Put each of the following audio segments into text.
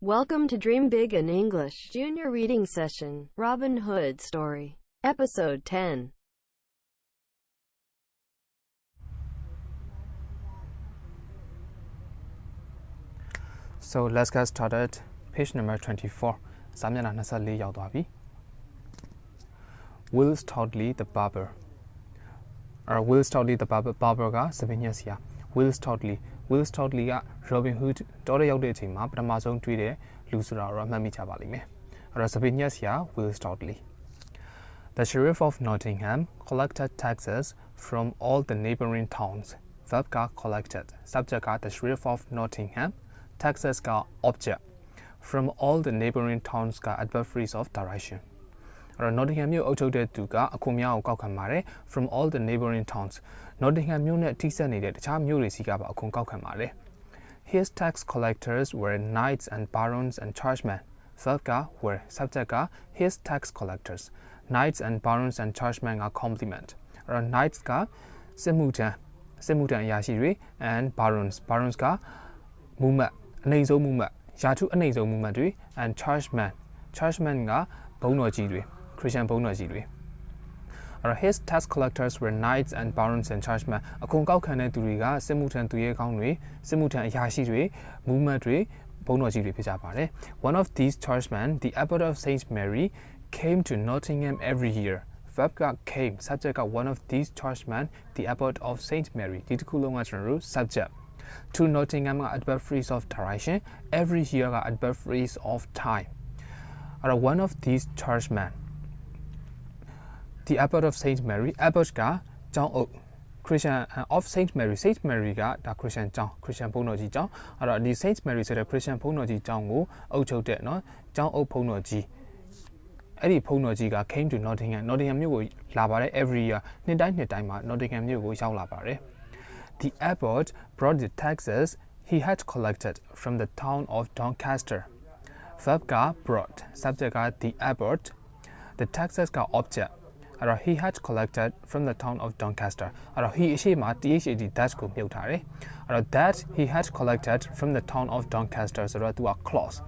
Welcome to Dream Big in English Junior Reading Session, Robin Hood Story, Episode 10. So let's get started. Page number 24. Samyana Nasali Yaudwabi. Will Stoutly the barber. Or Will Stoutly the barber ga Sabinyasya. Will Stoutly ga Robin Hood Dora Yaudetima, but Amazon Tweede, Lusura or Mamita Balime. Or Sabinyasya Will Stoutly. The sheriff of Nottingham collected taxes from all the neighboring towns. Verb ga collected. Subject ga the sheriff of Nottingham. Taxes ga object. From all the neighboring towns ga adverb phrase of direction. Or Nottingham you autode tuga akumia kaukamare from all the neighboring towns. Nottingham unit tisa needed cham yurisika akun kaukamare. His tax collectors were knights and barons and chargemen. Verb ga were subject ga his tax collectors. Knights and barons and chargemen are complement. Or knights ga semutan yashiri and barons ga muma nazo muma yatu anazo muma and chargemen ga bonoji Christian bonoji. Or his tax collectors were knights and barons and chargemen. Akon kaukane turiga semutan tuye kaunri semutan yashiri muma bonoji pijapare. One of these chargemen, the abbot of Saint Mary, came to Nottingham every year. Verb ga came, subject ga one of these chargemen, the abbot of Saint Mary. Ditikulonga subject. To Nottingham ga adverb phrase of direction, every year ga adverb phrase of time. Or one of these chargemen, the abbot of Saint Mary, abbot ga John Christian of Saint Mary ga da Christian Bonoji John. Or the Saint Mary said a Christian Bonoji John go Ocho de no John O Bonoji. Eddie Bonoji ga came to Nottingham. Nottingham you go labare every year. Nidai Nottingham you go shall labare. The abbot brought the taxes he had collected from the town of Doncaster. Verb ga brought, subject ga the abbot. The taxes ga object. Or he had collected from the town of Doncaster. Or he ishima dhad that go mutare. Or that he had collected from the town of Doncaster so to a clause.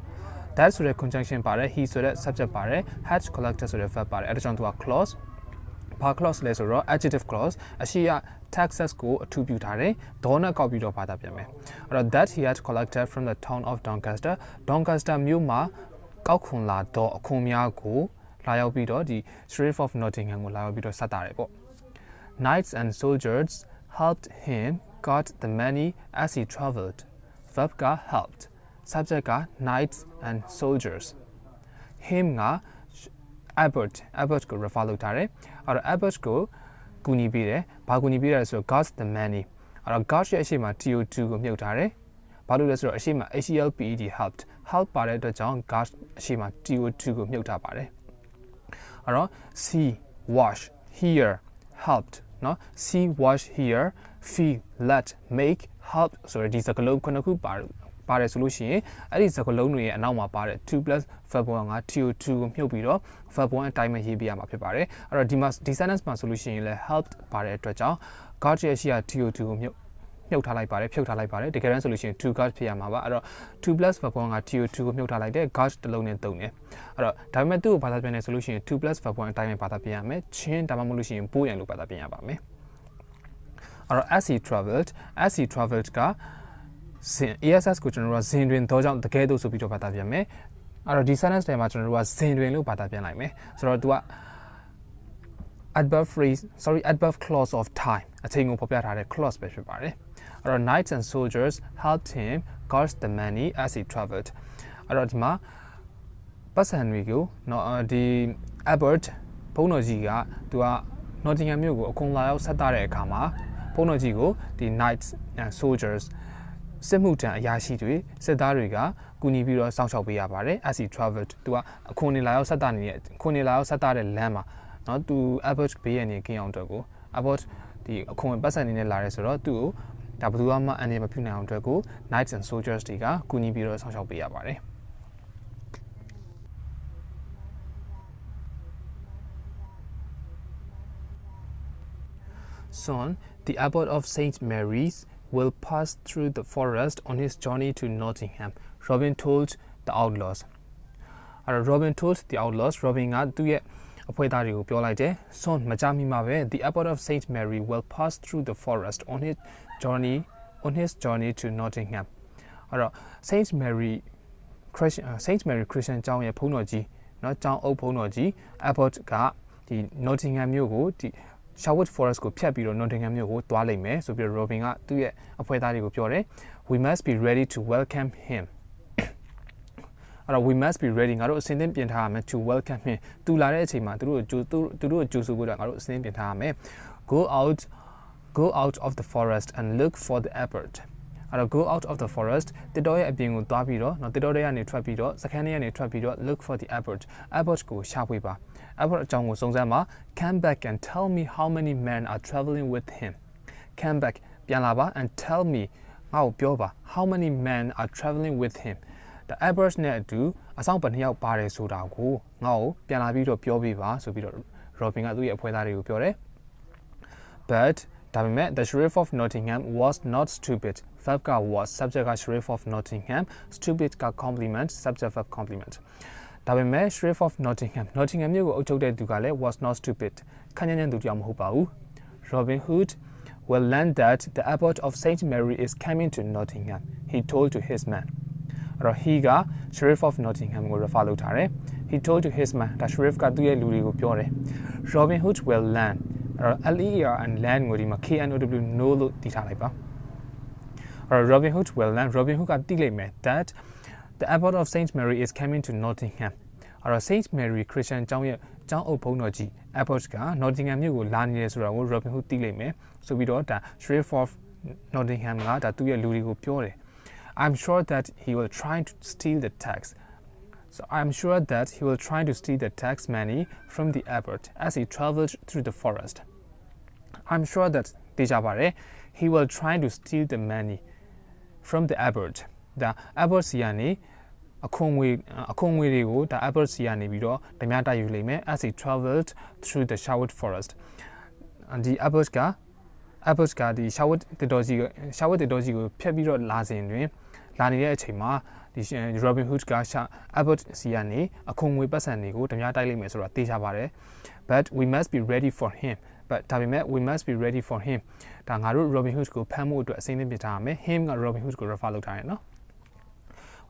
That's the conjunction pare, he so that subject pare, had collected so the verb pare, addition to a clause. Par clause less or adjective clause, Ashia taxes go to butare, dona copy of Patapiame. Or that he had collected from the town of Doncaster, Doncaster Muma, Kaukunla do Kumia go, Layobido, the sheriff of Nottingham, Layobido Satarebo. Knights and soldiers helped him got the money as he travelled. Verb ga helped. Subject ga knights and soldiers. Him ga abbot go follow tare. Or abbot go gunibire. Bagunibire so got the money. Or got yashima to go mutare. Balu so ashima HELPED helped. Help pare the John got shima to go mutapare. Or see, wash, hear, helped. No, see, wash, hear, feel, let, make, help. So this is a globe konaku pare solution. It is a colon and now pare 2 plus verb 1 to mubiro, verb 1 time he be a pare. Or descendants solution helped pare to a got Asia to Mutalai pare, Putalai pare, the current solution 2 got Piamava, or 2 plus verb 1 to Mutalai de got the lone and tone. Or time 2 Patapene solution 2 plus verb 1 time Patapiame, chain Tamamolution, Poo and Lupatapiame. Or as he travelled ga. ESS question was Zindwin Tojan the Kedo Supito Pataviame. Our descendants dimension was Zindwin Patapiame. So do adverb clause of time. A thing of popular clause special party. Our knights and soldiers helped him guard the money as he travelled. Aradma Pasan Rigu, no the abbot Ponojiga to a Nottingham Yugo, Kunlao Satare Kama, Ponojigo, the knights and soldiers. Semutan Yashidri, Sedariga, Gunibiro Sanshopia Pare, as he travelled to a Conilao Satani, Conilao Satare Lama, not to Abbot Piani Kiantogo, about the Coin Basan in the Laresoro to Tabuama and Nepapuna Drago, Knights and Soldiers Diga, Gunibiro Sanshopia Pare. Son, the abbot of Saint Mary's, will pass through the forest on his journey to Nottingham. Robin told the outlaws. Robin told the outlaws, Robinကသူ့ရဲ့အဖွဲ့သားတွေကိုပြောလိုက်တယ် Son မကြမီမှာပဲ the abbot of Saint Mary will pass through the forest on his journey to Nottingham. အဲ့တော့ Saint Mary Christian ကျောင်းရဲ့ဘုန်းတော်ကြီးเนาะကျောင်းအုပ်ဘုန်းတော်ကြီး abbot ကဒီ Nottingham မြို့ကိုဒီ Sherwood Forest ကိုဖြတ်ပြီးတော့ Nottingham မြို့ကိုသွားလိမ့်မယ်ဆိုပြီးတော့ Robin ကသူ့ရဲ့အဖွဲ့သားတွေကိုပြောတယ် We must be ready to welcome him. အဲ့တော့ we must be ready ငါတို့အစဉ်သင့်ပြင်ထားရမယ် to welcome him သူလာတဲ့အချိန်မှာသူတို့ကိုကြိုဆိုဖို့တော့ငါတို့အစဉ်သင့်ပြင်ထားရမယ် Go out of the forest and look for the abbot. အဲ့တော့ go out of the forest တစ်တော်ရဲ့အပြင်ကိုသွားပြီးတော့နော်တစ်တော်တွေကနေထွက်ပြီးတော့စခန်းတွေကနေထွက်ပြီးတော့ look for the abbot ကိုရှာဖွေပါ abbot အကြောင်းကိုစုံစမ်းပါ Come back and tell me how many men are traveling with him. Come back ပြန်လာပါ and tell me ငါ့ကိုပြောပါ how many men are traveling with him. The abbot နဲ့အတူအဆောင်ဘယ်နှစ်ယောက်ပါတယ်ဆိုတာကိုငါ့ကိုပြန်လာပြီးတော့ပြောပြပါဆိုပြီးတော့ Robin ကသူ့ရဲ့အဖွဲ့သားတွေကိုပြောတယ် But ဒါပေမဲ့ the sheriff of Nottingham was not stupid. Verb က was subject က sheriff of Nottingham stupid က complement subject verb complement ဒါပေမဲ့ sheriff of Nottingham မြို့ကိုအုပ်ချုပ်တဲ့သူကလည်း was not stupid ခန့်ညံ့သူတယောက်မဟုတ်ပါဘူး Robin Hood will learn that the abbot of Saint Mary is coming to Nottingham, he told to his man. အဲ့တော့ he က sheriff of Nottingham ကို refer လုပ်ထားတယ် he told to his man ဒါ sheriff ကသူ့ရဲ့လူတွေကိုပြောတယ် Robin Hood will learn အဲ့တော့ LER and learn ကိုဒီမှာ KNOW know လို့တည်ထားလိုက်ပါအဲ့တော့ Robin Hood will learn Robin Hood ကသိလိမ့်မယ် that the abbot of Saint Mary is coming to Nottingham အဲ့တော့ Saint Mary Christian ကျောင်းရဲ့ကျောင်းအုပ်ဘုန်းတော်ကြီး abbot က Nottingham မြို့ကိုလာနေတယ်ဆိုတာကို Robin Hood သိလိမ့်မယ်ဆိုပြီးတော့ဒါ sheriff of Nottingham ကဒါသူ့ရဲ့လူတွေကိုပြောတယ်I'm sure that he will try to steal the tax. So I'm sure that he will try to steal the tax money from the abbot as he travels through the forest. I'm sure that he will try to steal the money from the abbot. The abbot စီကနေအခွန်ငွေတွေကိုဒါ abbot စီကနေပြီးတော့ဓမြတိုက်ယူလိမ့်မယ် as he traveled through the Sherwood Forest. And the abbot ကဒီ Sherwood တစ်တော်ကြီးကိုဖျက်ပြီးတော့လာစဉ်တွင်လာနေတဲ့အချိန်မှာဒီ Robin Hood က abbot စီကနေအခွန်ငွေပတ်စံတွေကိုဓမြတိုက်လိမ့်မယ်ဆိုတာသိကြပါတယ် but we must be ready for him but ဒါပေမဲ့ we must be ready for him ဒါငါတို့ Robin Hood ကိုဖမ်းဖို့အတွက်အစိမ့်သင့်ပြင်ထားရမယ် him က Robin Hood ကို refer လုပ်ထားတယ်နော်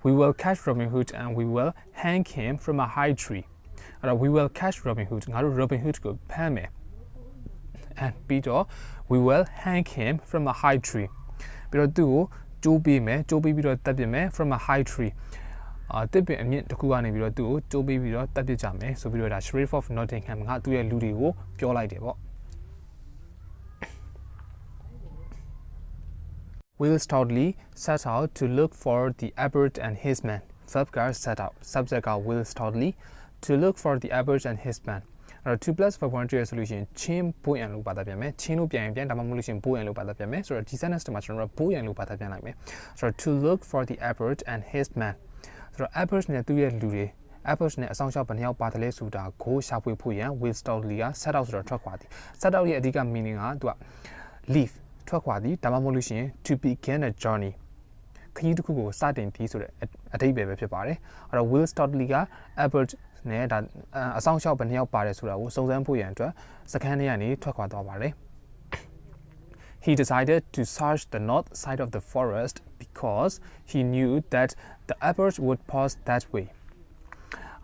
we will catch Robin Hood and we will hang him from a high tree အဲ့တော့ we will catch Robin Hood ငါတို့ Robin Hood ကိုဖမ်းမယ် and ပြီးတော့ we will hang him from a high tree ပြီးတော့သူ့ကိုကျိုးပြီးပြီးတော့တပ်ပစ်မယ် from a high tree တစ်ပင်အမြင့်တစ်ခုကနေပြီးတော့သူ့ကိုကျိုးပြီးပြီးတော့တပ်ပစ်ကြမယ်ဆိုပြီးတော့ဒါ sheriff of Nottingham ကသူ့ရဲ့လူတွေကိုပြောလိုက်တယ်ပေါ့ Will stoutly set out to look for the abbot and his men. Verb က set out subject က will stoutly to look for the abbot and his men. အဲ့တော့ 2 plus verb 1 ရဲ့ solution ချင်းဘိုးရန်လို့ဘာသာပြန်မယ်ချင်းလို့ပြန်ရင်ပြန်ဒါမှမဟုတ်လို့ရှင်ဘိုးရန်လို့ဘာသာပြန်မယ်ဆိုတော့ဒီ sentence မှာကျွန်တော်တို့ဘိုးရန်လို့ဘာသာပြန်လိုက်မယ်ဆိုတော့ to look for the abbot and his men ဆိုတော့ abbot နဲ့သူ့ရဲ့လူတွေ abbot နဲ့အဆောင်ရှောက်ဘယ်နှယောက်ပါတယ်လဲဆိုတာကိုရှာဖွေဖို့ရန် will stoutly က set out ဆိုတော့ထွက်ခွာသည် set out ရဲ့အဓိက meaning ကသူက leave ထွက်ခွာသည်ဒါမှမဟုတ်လို့ရှင် to begin a journey ခရီးတစ်ခုကိုစတင်သည်ဆိုတဲ့အဓိပ္ပာယ်ပဲဖြစ်ပါတယ်အဲ့တော့ will stoutly က abbot နဲ့ဒါအဆောင်ရှောက်ဘယ်နှယောက်ပါတယ်ဆိုတာကိုစုံစမ်းဖို့ရန်အတွက်စခန်းထဲကနေထွက်ခွာသွားပါတယ် He decided to search the north side of the forest because he knew that the abbot would pass that way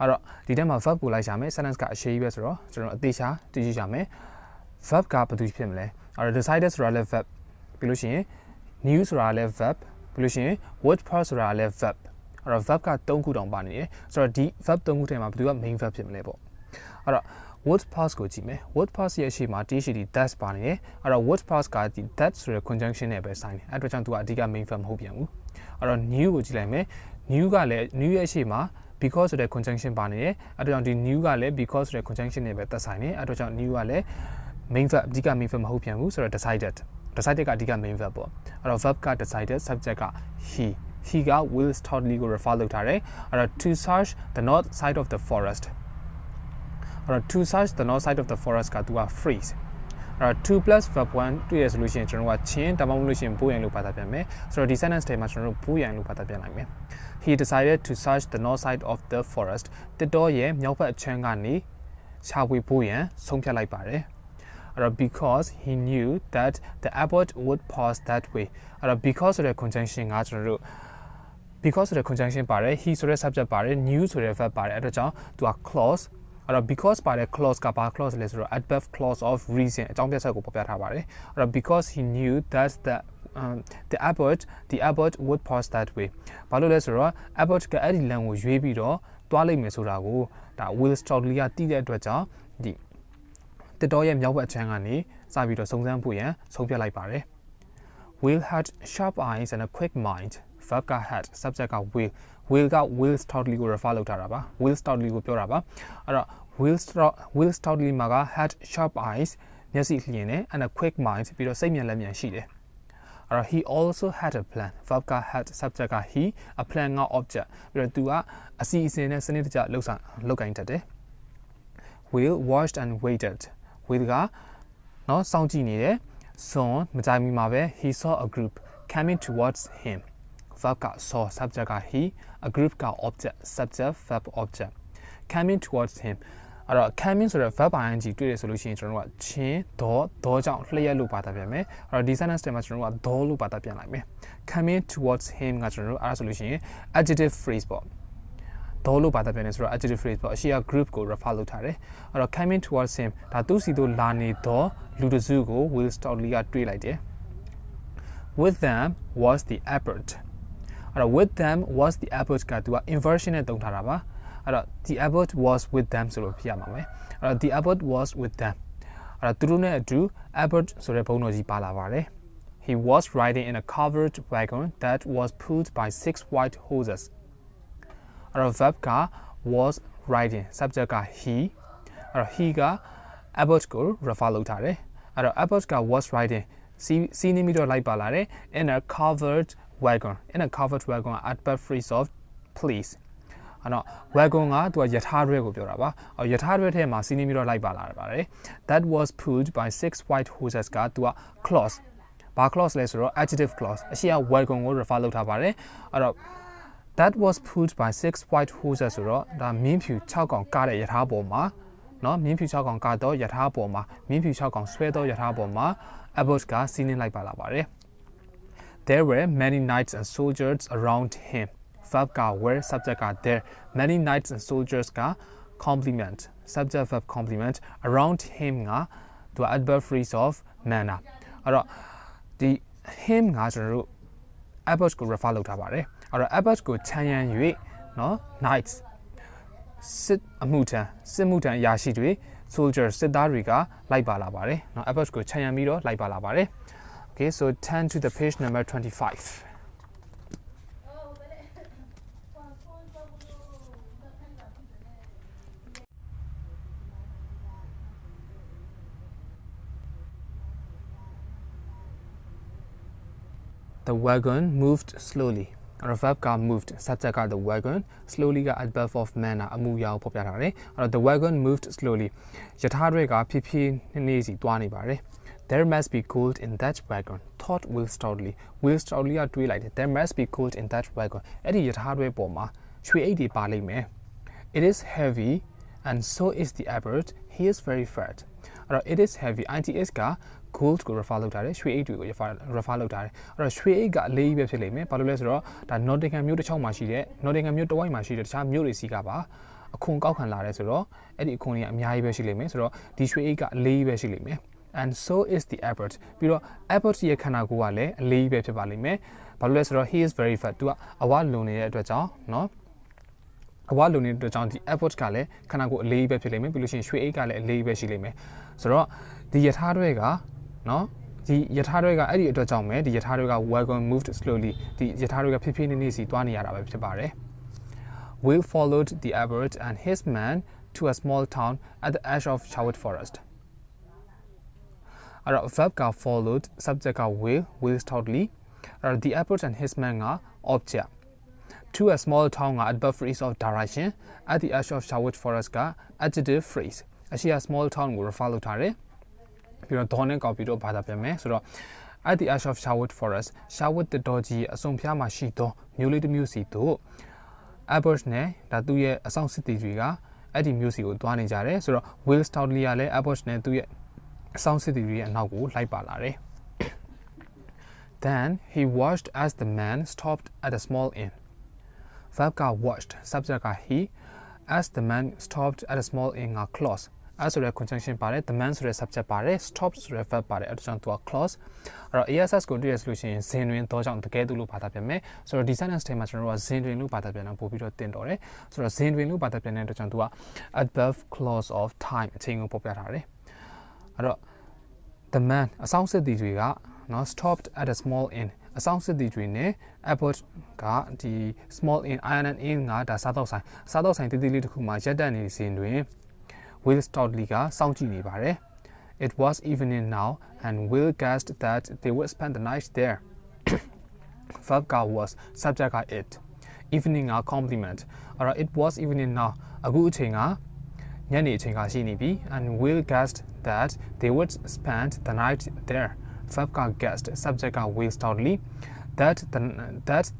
အဲ့တော့ဒီထဲမှာ verb ကိုလိုက်ရှာမယ် sentence ကအရှိကြီးပဲဆိုတော့ကျွန်တော်အသေးချာသိကြည့်ရမယ် verb ကဘာလို့ဖြစ်မလဲအဲ့တော့ decided ဆိုတာလည်း verb ပြီးလို့ရှိရင် knew ဆိုတာလည်း verb ပြီးလို့ရှိရင် would pass ဆိုတာလည်း verb အဲ့တော့ verb က3ခုတောင်ပါနေတယ်ဆိုတော့ဒီ verb 3ခုထဲမှာဘယ်သူက main verb ဖြစ်မလဲပေါ့အဲ့တော့ would pass ကိုကြည့်မယ် would pass ရဲ့အရှိမှာ that ပါနေတယ်အဲ့တော့ would pass ကဒီ that ဆိုတဲ့ conjunction နဲ့ပဲဆိုင်တယ်အဲ့တော့ကြောင့်သူကအဓိက main verb မဟုတ်ပြန်ဘူးအဲ့တော့ new ကိုကြည့်လိုက်မယ် new ကလည်း new ရဲ့အရှိမှာ because ဆိုတဲ့ conjunction ပါနေတယ်အဲ့တော့ကြောင့်ဒီ new ကလည်း because ဆိုတဲ့ conjunction နဲ့ပဲသက်ဆိုင်တယ်အဲ့တော့ကြောင့် new ကလည်း main verb အဓိက main verb မဟုတ်ပြန်ဘူးဆိုတော့ decided ကအဓိက main verb ပေါ့အဲ့တော့ verb က decided subject က he က will stoutly ကို refer လုပ်ထားတယ်အဲ့တော့ to search the north side of the forest အဲ့တော့ to search the north side of the forest ကသူက phrase 2 plus verb 1 တွေ့ရဆိုလို့ရှိရင်ကျွန်တော်ကချင်းဒါမှမဟုတ်လို့ရှိရင်ပိုးရန်လို့ဘာသာပြန်မယ်ဆိုတော့ဒီ sentence ထဲမှာကျွန်တော်တို့ပိုးရန်လို့ဘာသာပြန်လိုက်မယ် He decided to search the north side of the forest တစ်တော်ရဲ့မြောက်ဘက်အချမ်းကနေရှာဖွေဖို့ရန်ဆုံးဖြတ်လိုက်ပါတယ်အဲ့တော့ because he knew that the airport would pass that way အဲ့တော့ because ဆိုတဲ့ conjunction ကကျွန်တော်တို့ because ဆိုတဲ့ conjunction ပါတယ် he ဆိုတဲ့ subject ပါတယ် knew ဆိုတဲ့ verb ပါတယ်အဲ့တော့ကြောင့်သူက clause အဲ့တော့ because ပါတဲ့ clause ကဘာ clause လဲဆိုတော့ adverb clause of reason အကြောင်းပြချက်ကိုဖော်ပြထားပါတယ်အဲ့တော့ because he knew that the airport would pass that way ဘာလို့လဲဆိုတော့ airport ကအဲ့ဒီလမ်းကိုရွေးပြီးတော့တွားလိုက်မယ်ဆိုတာကိုဒါ Will Stoddley ကသိတဲ့အတွက်ကြောင့်ဒီတစ်တော်ရဲ့မြောက်ဘက်အချမ်းကနေစပြီးတော့စုံစမ်းဖို့ရန်ဆုံးဖြတ်လိုက်ပါတယ် Will had sharp eyes and a quick mind verb က had subject က will က Will Stoddley ကို refer လုပ်ထားတာပါ Will Stoddley ကိုပြောတာပါအဲ့တော့ Will Stoddley မှာက had sharp eyes မျက်စိလျင်နဲ့ and a quick mind ပြီးတော့စိတ်မြန်လက်မြန်ရှိတယ်အဲ့တော့ he also had a plan verb က had subject က he a plan က object ပြီးတော့သူကအစီအစဉ်နဲ့စနစ်တကျလုပ်ကိုင်တတ်တယ် Will watched and waited Will ကနော်စောင့်ကြည့်နေတယ် soon မကြိုင်မီမှာပဲ he saw a group coming towards him verb က saw subject က he a group က object subject verb object coming towards him အဲ့တော့ coming ဆိုတဲ့ verb ing တွေ့ရဆိုလို့ရှိရင်ကျွန်တော်တို့ကချင်းဒေါ်ကြောင့်လျှက်လို့ဘာသာပြန်မယ်အဲ့တော့ဒီ sentence ထဲမှာကျွန်တော်တို့ကဒေါ်လို့ဘာသာပြန်လိုက်မယ် coming towards him ကကျွန်တော်တို့အဲ့ဒါဆိုလို့ရှိရင် adjective phrase ပေါ့ဒေါ်လို့ဘာသာပြန်နေဆိုတော့ adjective phrase ပေါ့အရှိက group ကို refer လုပ်ထားတယ်အဲ့တော့ coming towards him ဒါသူစီတို့လာနေတော့လူတစုကို Will Stoddley ကတွေ့လိုက်တယ် with them was the airport အဲ့တော့ with them was the airport ကသူက inversion နဲ့သုံးထားတာပါအဲ့တော့ the airport was with them ဆိုလို့ဖြစ်ရမှာပဲအဲ့တော့ the airport was with them အဲ့တော့သူတို့နဲ့အတူ airport ဆိုတဲ့ဘုံတော်ကြီးပါလာပါတယ် he was riding in a covered wagon that was pulled by 6 white horses အဲ့တော့ verb က was riding subject က he အဲ့တော့ he က airport ကို refer လုပ်ထားတယ်အဲ့တော့ airport က was riding စီးနေပြီးတော့လိုက်ပါလာတယ် in a covered wagon က adverb phrase of please အဲ့တော့ wagon ကသူကယထာရွဲကိုပြောတာပါယထာရွဲထဲမှာစီးနေပြီးတော့လိုက်ပါလာပါတယ် that was pulled by 6 white horses ကသူက clause ဘာ clause လဲဆိုတော့ adjective clause အရှိက wagon ကို refer လုပ်ထားပါတယ်အဲ့တော့ that was pulled by 6 white horses ဆိုတော့ဒါမြင်းဖြူ6កောင်ကားတဲ့ယထာပေါ်မှာเนาะမြင်းဖြူ6កောင်ကားတော့ယထာပေါ်မှာမြင်းဖြူ6កောင်ဆွဲတော့ယထာပေါ်မှာ airport ကစီးနေလိုက်ပါလာပါတယ် there were many knights and soldiers around him verb က were subject က there many knights and soldiers က complement subject verb complement around him ကသူ adverb phrase of manner အဲ့တော့ဒီ him ကကျွန်တော်တို့ airport ကို refer လုပ်ထားပါတယ်အဲ့တော့ airport ကိုခြံရံ၍เนาะ knights စစ်မှုထမ်းအရာရှိတွေ soldier စစ်သားတွေကလိုက်ပါလာပါတယ်เนาะ airport ကိုခြံရံပြီးတော့လိုက်ပါလာပါတယ် okay so turn to the page number 25 The wagon moved slowly. Our verb က moved subject က the wagon slowly က adverb of manner အမှုအရာကိုဖော်ပြထားတယ်အဲ့တော့ the wagon moved slowly ယထာတွေကဖြည်းဖြည်းနေစီသွားနေပါတယ် There must be gold in that wagon thought Will Stoddley ကတွေးလိုက်တယ် There must be gold in that wagon အဲ့ဒီယထာတွေပေါ်မှာရွှေအိတ်တွေပါလိမ့်မယ် It is heavy and so is the airport he is very fat အဲ့တော့ it is heavy its က gold ကို refer လုပ်ထားတယ်ရွှေအိတ်တွေကို refer လုပ်ထားတယ်အဲ့တော့ရွှေအိတ်ကအလေးကြီးပဲဖြစ်လိမ့်မယ်ဘာလို့လဲဆိုတော့ဒါ Nottingham မြို့တစ်ချောင်းမှာရှိတဲ့ Nottingham မြို့တစ်ဝိုက်မှာရှိတဲ့တခြားမြို့တွေစီကပါအခွန်ကောက်ခံလာတယ်ဆိုတော့အဲ့ဒီအခွန်တွေကအများကြီးပဲရှိလိမ့်မယ်ဆိုတော့ဒီရွှေအိတ်ကအလေးကြီးပဲရှိလိမ့်မယ် and so is the airport ပြီးတော့ airport ရဲ့ခန္ဓာကိုယ်ကလည်းအလေးကြီးပဲဖြစ်ပါလိမ့်မယ်ဘာလို့လဲဆိုတော့ he is very fat သူကအဝလွန်နေတဲ့အတွက်ကြောင့်เนาะအဝလွန်နေတဲ့အတွက်ကြောင့်ဒီ airport ကလည်းခန္ဓာကိုယ်အလေးကြီးပဲဖြစ်လိမ့်မယ်ပြီးလို့ရှိရင်ရွှေအိတ်ကလည်းအလေးကြီးပဲရှိလိမ့်မယ်ဆိုတော့ဒီယထာတွေကနော်ဒီယထာတွေကအဲ့ဒီအတွက်ကြောင့်ပဲဒီယထာတွေက wagon moved slowly ဒီယထာတွေကဖြည်းဖြည်းနေစီသွားနေရတာပဲဖြစ်ပါတယ် Will followed the airport and his man to a small town at the edge of Sherwood Forest အဲ့တော့ verb က followed subject က Will Stoddley အဲ့တော့ the airport and his man က object to a small town က adverb phrase of direction at the edge of Sherwood Forest က adjective phrase အရှိက small town ကို refer လုပ်ထားတယ် ပြီးတော့ dawn နဲ့ကောက်ပြီးတော့ဘာသာပြန်မယ်ဆိုတော့ at the edge of Sherwood Forest Sherwood တတော်ကြီးအစုံဖျားမှာရှိသောမျိုးလေးတစ်မျိုးစီတို့ Albert နဲ့ဒါသူ့ရဲ့အဆောင်စစ်တီတွေကအဲ့ဒီမျိုးစီကိုသွားနေကြတယ်ဆိုတော့ Will Stoutly ကလည်း Albert နဲ့သူ့ရဲ့အဆောင်စစ်တီတွေရဲ့အနောက်ကိုလိုက်ပါလာတယ် Then he watched as the man stopped at a small inn verb က watched subject က he as the man stopped at a small inn က clause as ဆိုတဲ့ conjunction ပါတယ် the man ဆိုတဲ့ subject ပါတယ် stop ဆိုတဲ့ verb ပါတယ်အဲ့ဒါကြောင့်သူက clause အဲ့တော့ ASS ကိုတွေ့ရဆိုလို့ရှိရင်ဇင်တွင်တော့ကြောင့်တကယ်သူလို့ဘာသာပြန်မယ်ဆိုတော့ဒီ sentence ထဲမှာကျွန်တော်တို့ကဇင်တွင်လို့ဘာသာပြန်တာပို့ပြီးတော့တင်တော့တယ်ဆိုတော့ဇင်တွင်လို့ဘာသာပြန်တဲ့အတွက်ကြောင့်သူက adverb clause of time အချိန်ကိုပေါ်ပြထားတယ်အဲ့တော့ the man အဆောင်စစ်တီတွေကနော် stopped at a small inn အဆောင်စစ်တီတွေနဲ့ Albert ကဒီ small inn iron and inn ကဒါစားတော့ဆိုင်တည်တည်လေးတစ်ခုမှာရက်တက်နေစဉ်တွင်Will Stoutly ကစောင့်ကြည့်နေပါတယ် It was evening now and Will guessed that they would spend the night there verb က was subject က it evening က complement အဲ့တော့ it was evening now အခုအချိန်ကညနေအချိန်ကရှိနေပြီ and Will guessed that they would spend the night there verb က guessed subject က Will Stoutly that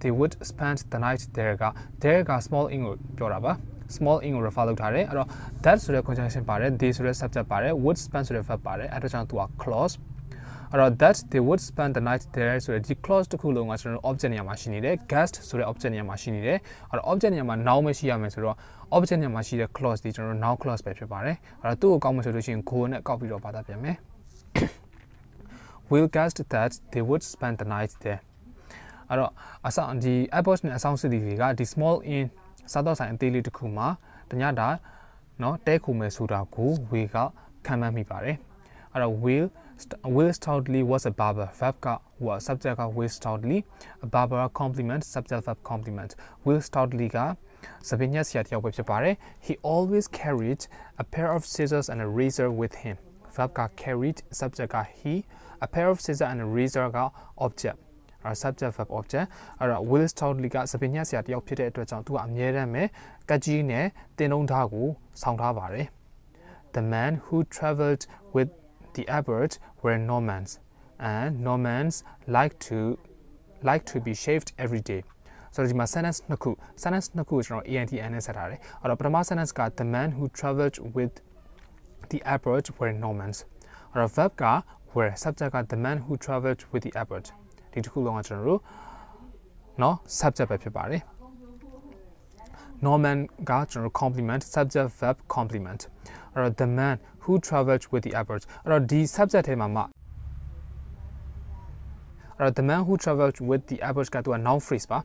they would spend the night there က there က small inn ကိုပြောတာပါ small inn ကို refer လုပ်ထားတယ်အဲ့တော့ that ဆိုတဲ့ conjunction ပါတယ် they ဆိုတဲ့ subject ပါတယ် would spend ဆိုတဲ့ verb ပါတယ်အဲ့ဒါကြောင့်သူက clause အဲ့တော့ that they would spend the night there ဆိုတဲ့ဒီ clause တစ်ခုလုံးကကျွန်တော်တို့ object နေရာမှာရှိနေတယ် guest ဆိုတဲ့ object နေရာမှာရှိနေတယ်အဲ့တော့ object နေရာမှာ noun ပဲရှိရမယ်ဆိုတော့ object နေရာမှာရှိတဲ့ clause ဒီကျွန်တော်တို့ noun clause ပဲဖြစ်ပါတယ်အဲ့တော့သူ့ကိုကောက်မှဆိုလို့ရှိရင် go နဲ့ကောက်ပြီးတော့ဘာသာပြန်မယ် Will guessed that they would spend the night there အဲ့တော့အဆောင်ဒီ Albert နဲ့အဆောင်စစ်တီတွေကဒီ small inn စားတော့ဆိုင်အသေးလေးတစ်ခုမှာတညတာเนาะတဲခုမယ်ဆိုတာကို Will ကခံမှန်းမိပါတယ်အဲ့တော့ Will Stoutly was a barber verb က was subject က Will Stoutly a barber complement subject verb complement Will Stoutly ကစပင်းညက်ဆရာတယောက်ပဲဖြစ်ပါတယ် He always carried a pair of scissors and a razor with him verb က carried subject က he a pair of scissors and a razor က object subject verb object အဲ့တော့ Will Stoutly ကစပင်းညက်ဆရာတယောက်ဖြစ်တဲ့အတွက်ကြောင့်သူကအမြဲတမ်းပဲကတ်ကြီးနဲ့တင်လုံးသားကိုဆောင်ထားပါတယ် The man who traveled with the Albert were Normans and Normans like to be shaved every day ဆိုတော့ဒီမှာ sentence နှစ်ခုကိုကျွန်တော် ANTN နဲ့ဆက်ထားတယ်အဲ့တော့ပထမ sentence က The man who traveled with the Albert were Normans အဲ့တော့ verb က were subject က The man who traveled with the Albertဒီတစ်ခုလုံးကကျွန်တော်တို့เนาะ subject ပဲဖြစ်ပါတယ် Norman ကကျွန်တော် complement subject verb complement အဲ့တော့ the man who traveled with the Albert အဲ့တော့ဒီ subject ထဲမှာအဲ့တော့ the man who traveled with the Albert ကသူက noun phrase ပါ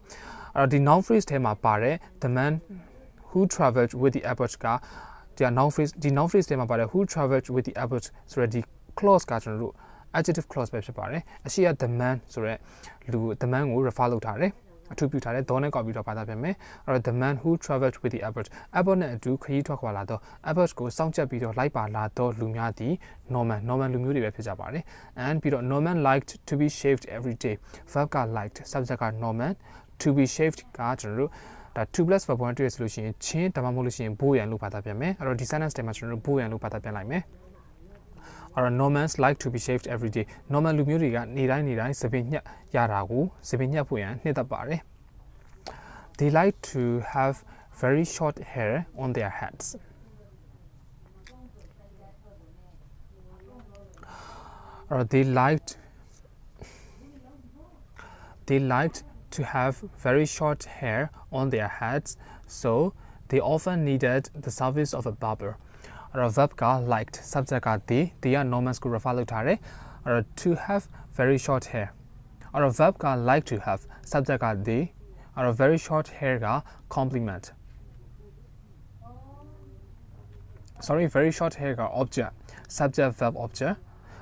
အဲ့တော့ဒီ noun phrase ထဲမှာပါတယ် the man who traveled with the Albert ကဒီ noun phrase ထဲမှာပါတယ် who traveled with the Albert ဆိုတဲ့ဒီ clause ကကျွန်တော်တို့adjective clause ပဲဖြစ်ပါတယ်အရှိရ the man ဆိုတဲ့လူ the man ကို refer လုပ်ထားတယ်အထူးပြုထားတယ် don't နဲ့ကောက်ပြီးတော့ဘာသာပြန်မယ်အဲ့တော့ the man who traveled with the Albert နဲ့အတူခရီးထွက်ခွာလာတော့ Albert ကိုစောင့်ကြပ်ပြီးတော့လိုက်ပါလာတော့လူများသည် Norman လူမျိုးတွေပဲဖြစ်ကြပါတယ် and ပြီးတော့ Norman liked to be shaved every day verb က liked subject က Norman to be shaved ကကျွန်တော်တို့ဒါ 2 plus verb 1တွေ့ရဆိုလို့ရှိရင်ချင်းဒါမှမဟုတ်လို့ရှိရင်ဘိုးရန်လို့ဘာသာပြန်မယ်အဲ့တော့ဒီ sentence ထဲမှာကျွန်တော်တို့ဘိုးရန်လို့ဘာသာပြန်လိုက်မယ်or Normans like to be shaved every day Norman လူမျိုးတွေကနေတိုင်းစပင်ညက်ရတာကိုစပင်ညက်ဖို့ရန်နှစ်သက်ပါတယ် They like to have very short hair on their heads or they liked to have very short hair on their heads so they often needed the service of a barber or verb က liked subject က they are Normans ကို refer လုပ်ထားတယ် or to have very short hair or verb က like to have subject က they or very short hair က complement very short hair က object subject verb object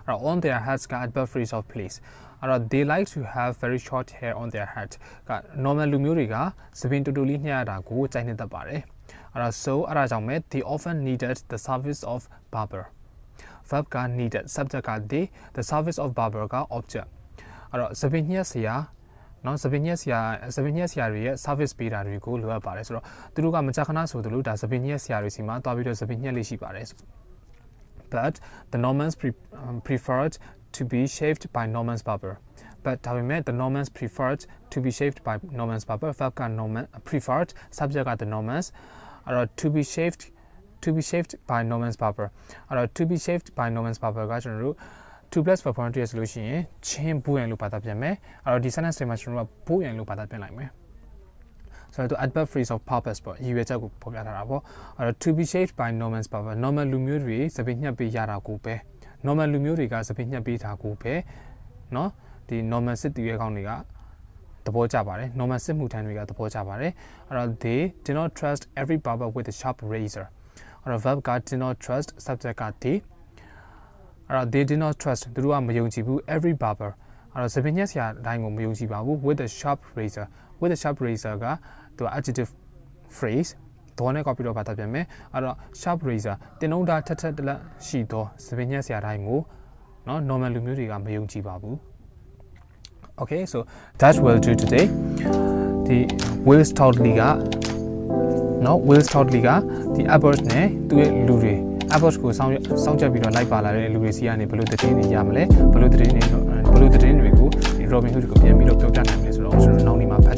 or on their heads က adverb phrase of place or they like to have very short hair on their head က normal လူမျိုးတွေကစပင်တူတူလေးညှရတာကိုကြိုက်နေတတ်ပါတယ်so အဲ့ဒါကြောင့်မဲ့ they often needed the service of barber verb က needed subject က they the service of barber က object အဲ့တော့စပင်ညက်ဆရာနော်စပင်ညက်ဆရာတွေရဲ့ service ပေးတာတွေကိုလိုအပ်ပါတယ်ဆိုတော့သူတို့ကမကြာခဏဆိုသလိုဒါစပင်ညက်ဆရာတွေစီမှာတွားပြီးတော့စပင်ညက်လေးရှိပါတယ် but the Normans preferred to be shaved by Norman's barber. Butဒါပေမဲ့ the Normans preferred to be shaved by Norman's barber. Verb က Norman preferred, subject က the Normans. အဲ့တော့ to be shaved by Norman's barber. အဲ့တော့ to be shaved by Norman's barber ကကျွန်တော်တို့ 2 plus verb form တည်းဆိုလို့ရှိရင်ချင်းဘူးရန်လို့ဘာသာပြန်မယ်အဲ့တော့ဒီ sentence တွေမှာကျွန်တော်တို့ကဘူးရန်လို့ဘာသာပြန်လိုက်မယ်ဆိုတော့ adverb phrase of purpose ပေါ့ရည်ရွယ်ချက်ကိုဖော်ပြထားတာပေါ့အဲ့တော့ to be shaved by Norman's barber normal လူမျိုးတွေစပင်းညှပ်ပေးရတာကိုပဲ normal လူမျိုးတွေကစပင်းညှပ်ပေးတာကိုပဲเนาะဒီ normal စစ်တီရဲကောင်းတွေကသဘောကျပါတယ် normal စစ်မှုထမ်းတွေကသဘောကျပါတယ်အဲ့တော့ they did not trust every barber with a sharp razor အဲ့တော့ verb က did not trust subject က they အဲ့တော့ they did not trust သူတို့ကမယုံကြည်ဘူး every barber အဲ့တော့စပင်းညက်ဆရာတိုင်းကိုမယုံကြည်ပါဘူး with a sharp razor with a sharp razor ကသူက adjective phrase တော့နဲ့ copy တော့ဘာသာပြန်မယ်အဲ့တော့ sharp razor တင်နှုံးတာထက်တလက်ရှိတော့စပင်းညက်ဆရာတိုင်းကိုเนาะ normal လူမျိုးတွေကမယုံကြည်ပါဘူး Okay so that will do today ဒီ Will Stoddley ကเนาะ Will Stoddley ကဒီ Albert နဲ့သူ့ရဲ့လူတွေApples ကိုစောင့်ချက်ပြီးတော့လိုက်ပါလာတဲ့လူတွေစီကနေဘယ်လိုသတင်းတွေရမလဲဘယ်လိုသတင်းတွေကိုဒီ Robin Hood ကိုပြန်ပြီးတော့ပြောပြနိုင်မလဲဆိုတော့ကျွန်တော်နောက်နေ့မှာဖတ်